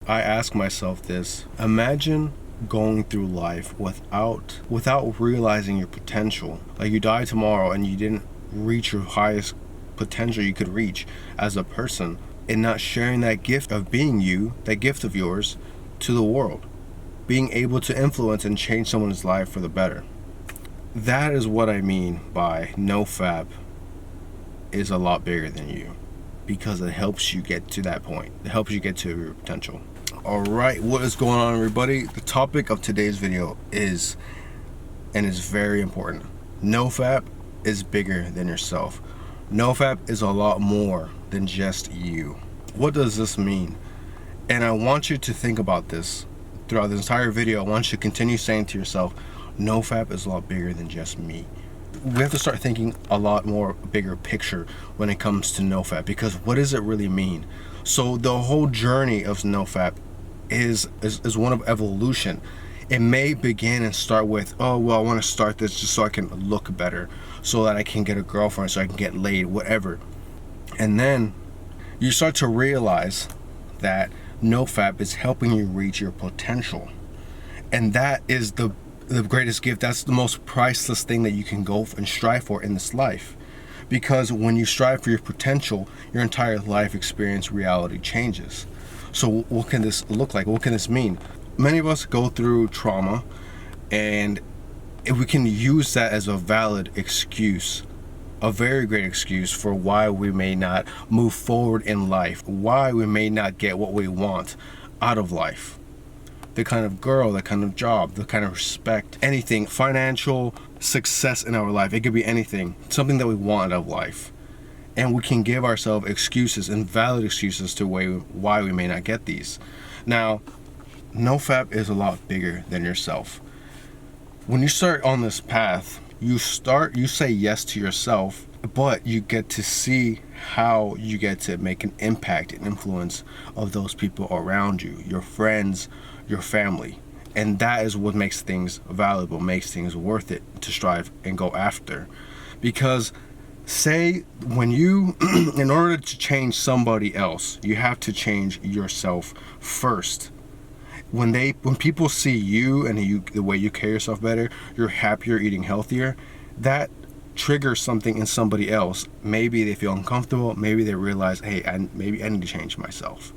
I ask myself this: imagine going through life without realizing your potential. Like, you die tomorrow and you didn't reach your highest potential you could reach as a person, and not sharing that gift of being you, that gift of yours, to the world, being able to influence and change someone's life for the better. That is what I mean by Nofap is a lot bigger than you, because it helps you get to that point. It helps you get to your potential. Alright, what is going on, everybody? The topic of today's video is, and is very important, Nofap is bigger than yourself. Nofap is a lot more than just you. What does this mean? And I want you to think about this throughout this entire video. I want you to continue saying to yourself, Nofap is a lot bigger than just me. We have to start thinking a lot more bigger picture when it comes to Nofap, because what does it really mean? So the whole journey of Nofap is one of evolution. It may begin and start with, oh, well, I want to start this just so I can look better, so that I can get a girlfriend, so I can get laid, whatever. And then you start to realize that Nofap is helping you reach your potential. And that is the greatest gift. That's the most priceless thing that you can go and strive for in this life. Because when you strive for your potential, your entire life experience reality changes. So what can this look like? What can this mean? Many of us go through trauma, and if we can use that as a valid excuse, a very great excuse for why we may not move forward in life, why we may not get what we want out of life. The kind of girl, the kind of job, the kind of respect, anything, financial success in our life. It could be anything, something that we want out of life. And we can give ourselves excuses, and valid excuses, to why we may not get these. Now, Nofap is a lot bigger than yourself. When you start on this path, you say yes to yourself, but you get to see how you get to make an impact and influence of those people around you, your friends, your family. And that is what makes things valuable, makes things worth it to strive and go after. Because say when you, in order to change somebody else, you have to change yourself first. When people see you and the way you carry yourself better, you're happier, eating healthier, that triggers something in somebody else. Maybe they feel uncomfortable, maybe they realize, hey, maybe I need to change myself.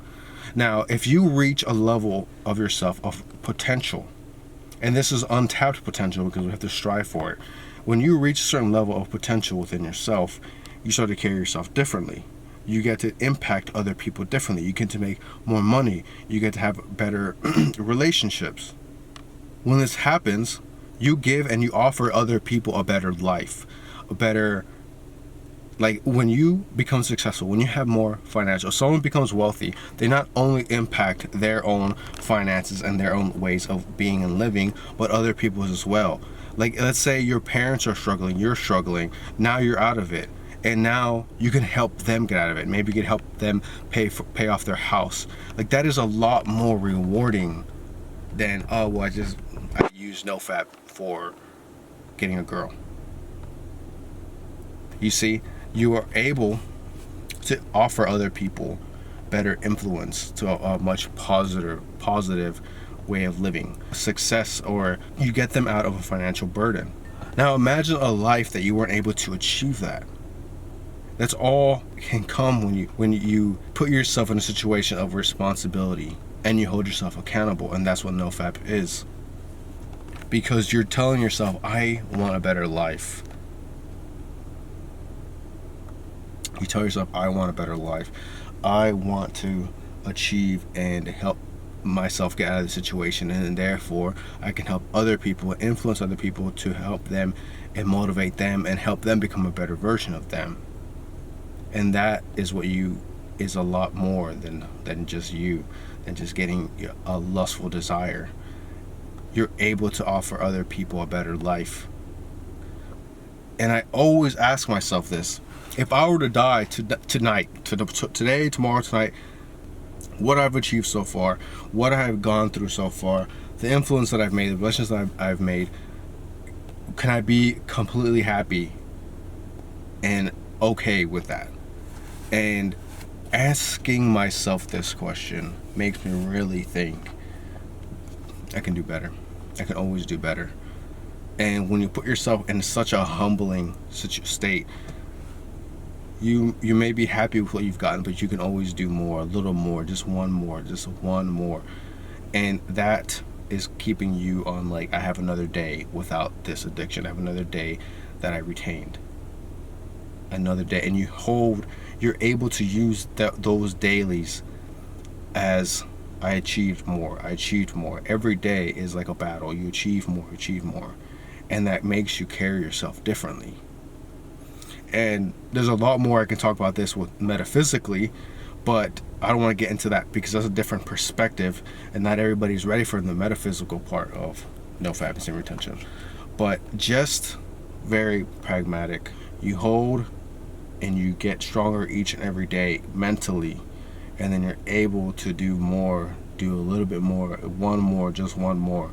Now, if you reach a level of yourself of potential, and this is untapped potential because we have to strive for it, when you reach a certain level of potential within yourself, you start to carry yourself differently. You get to impact other people differently. You get to make more money. You get to have better relationships. When this happens, you give and you offer other people a better life, like when you become successful, when you have more financial, someone becomes wealthy, they not only impact their own finances and their own ways of being and living, but other people's as well. Like, let's say your parents are struggling, you're struggling, now you're out of it. And now you can help them get out of it. Maybe you can help them pay off their house. Like, that is a lot more rewarding than, oh, well, I use Nofap for getting a girl. You see, you are able to offer other people better influence to a much positive way of living, success, or you get them out of a financial burden. Now imagine a life that you weren't able to achieve that. That's all can come when you put yourself in a situation of responsibility and you hold yourself accountable, and that's what Nofap is. Because you're telling yourself, I want a better life. You tell yourself, I want a better life. I want to achieve and help myself get out of the situation, and therefore I can help other people, influence other people to help them and motivate them and help them become a better version of them. And that is what is a lot more than just you, than just getting a lustful desire. You're able to offer other people a better life. And I always ask myself this: if I were to die today, tomorrow, tonight, what I've achieved so far, what I've gone through so far, the influence that I've made, the relationships that I've made, can I be completely happy and okay with that? And asking myself this question makes me really think I can do better. I can always do better. And when you put yourself in such a humbling state, you may be happy with what you've gotten, but you can always do more, a little more, just one more. And that is keeping you on, like, I have another day without this addiction. I have another day that I retained. Another day. And you're able to use those dailies as I achieved more. Every day is like a battle. You achieve more. And that makes you carry yourself differently. And there's a lot more I can talk about this with metaphysically, but I don't want to get into that because that's a different perspective, and not everybody's ready for the metaphysical part of nofap and retention. But just very pragmatic. You hold and you get stronger each and every day mentally, and then you're able to do more, do a little bit more, just one more.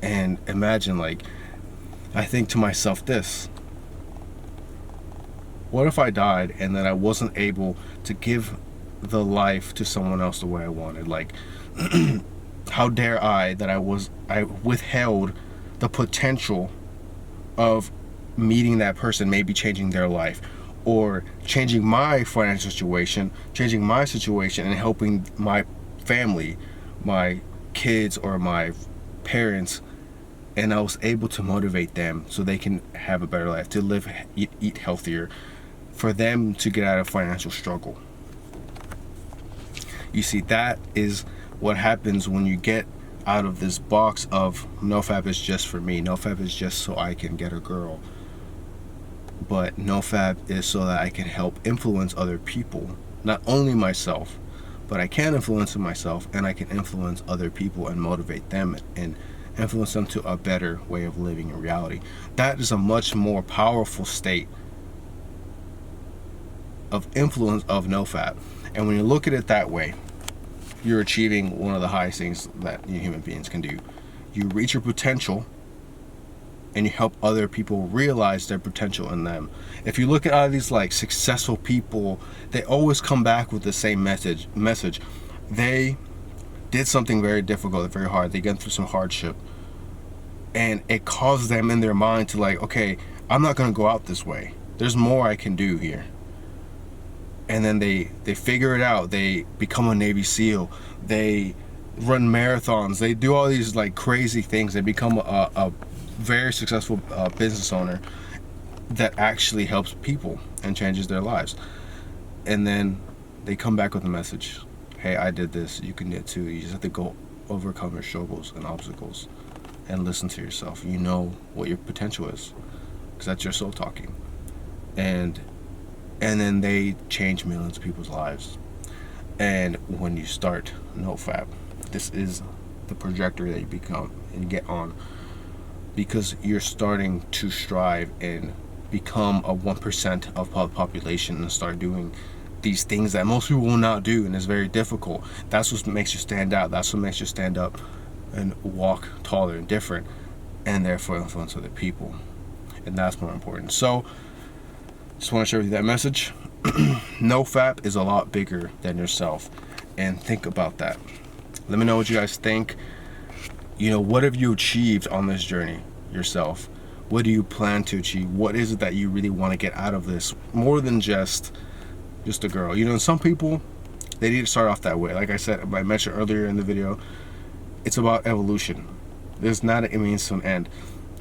And imagine, like, I think to myself this: what if I died and then I wasn't able to give the life to someone else the way I wanted? Like, how dare I withheld the potential of meeting that person, maybe changing their life, or changing my financial situation, and helping my family, my kids or my parents, and I was able to motivate them so they can have a better life, to live, eat healthier, for them to get out of financial struggle. You see, that is what happens when you get out of this box of nofap is just for me, nofap is just so I can get a girl. But nofap is so that I can help influence other people, not only myself, but I can influence myself, and I can influence other people and motivate them and influence them to a better way of living in reality. That is a much more powerful state of influence of nofap. And when you look at it that way, you're achieving one of the highest things that you human beings can do. You reach your potential, and you help other people realize their potential in them. If you look at all these, like, successful people, they always come back with the same message. They did something very difficult, very hard. They get through some hardship, and it causes them in their mind to, like, okay, I'm not going to go out this way. There's more I can do here. And then they figure it out. They become a Navy SEAL. They run marathons. They do all these, like, crazy things. They become a very successful business owner that actually helps people and changes their lives. And then they come back with a message: hey, I did this, you can do it too. You just have to go overcome your struggles and obstacles and listen to yourself. You know what your potential is, because that's your soul talking. And then they change millions of people's lives. And when you start nofap, this is the trajectory that you become and get on, because you're starting to strive and become a 1% of the population and start doing these things that most people will not do, and it's very difficult. That's what makes you stand out. That's what makes you stand up and walk taller and different, and therefore influence other people. And that's more important. So just want to share with you that message. Nofap is a lot bigger than yourself, and think about that. Let me know what you guys think. You know, what have you achieved on this journey yourself? What do you plan to achieve? What is it that you really want to get out of this, more than just a girl? You know, some people, they need to start off that way. Like I said, I mentioned earlier in the video, it's about evolution. There's not a means to an end.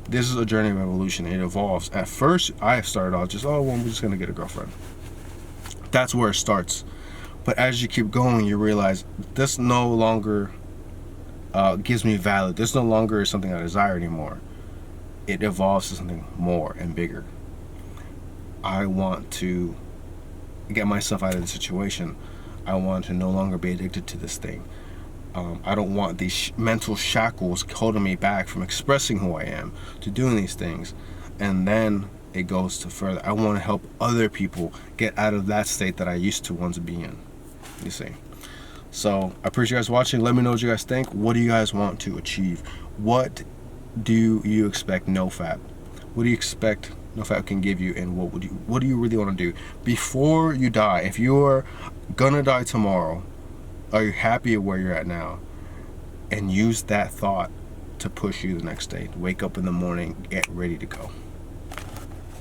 This is a journey of evolution. It evolves. At first, I started off just, oh, well, I'm just gonna get a girlfriend. That's where it starts. But as you keep going, you realize this no longer gives me value. This no longer is something I desire anymore. It evolves to something more and bigger. I want to get myself out of the situation. I want to no longer be addicted to this thing. I don't want these mental shackles holding me back from expressing who I am, to doing these things. And then it goes to further. I want to help other people get out of that state that I used to once be in. You see. So I appreciate you guys watching. Let me know what you guys think. What do you guys want to achieve? What do you expect nofap? What do you expect nofap can give you, and what do you really want to do before you die? If you're gonna die tomorrow, are you happy where you're at now? And use that thought to push you the next day. Wake up in the morning, get ready to go.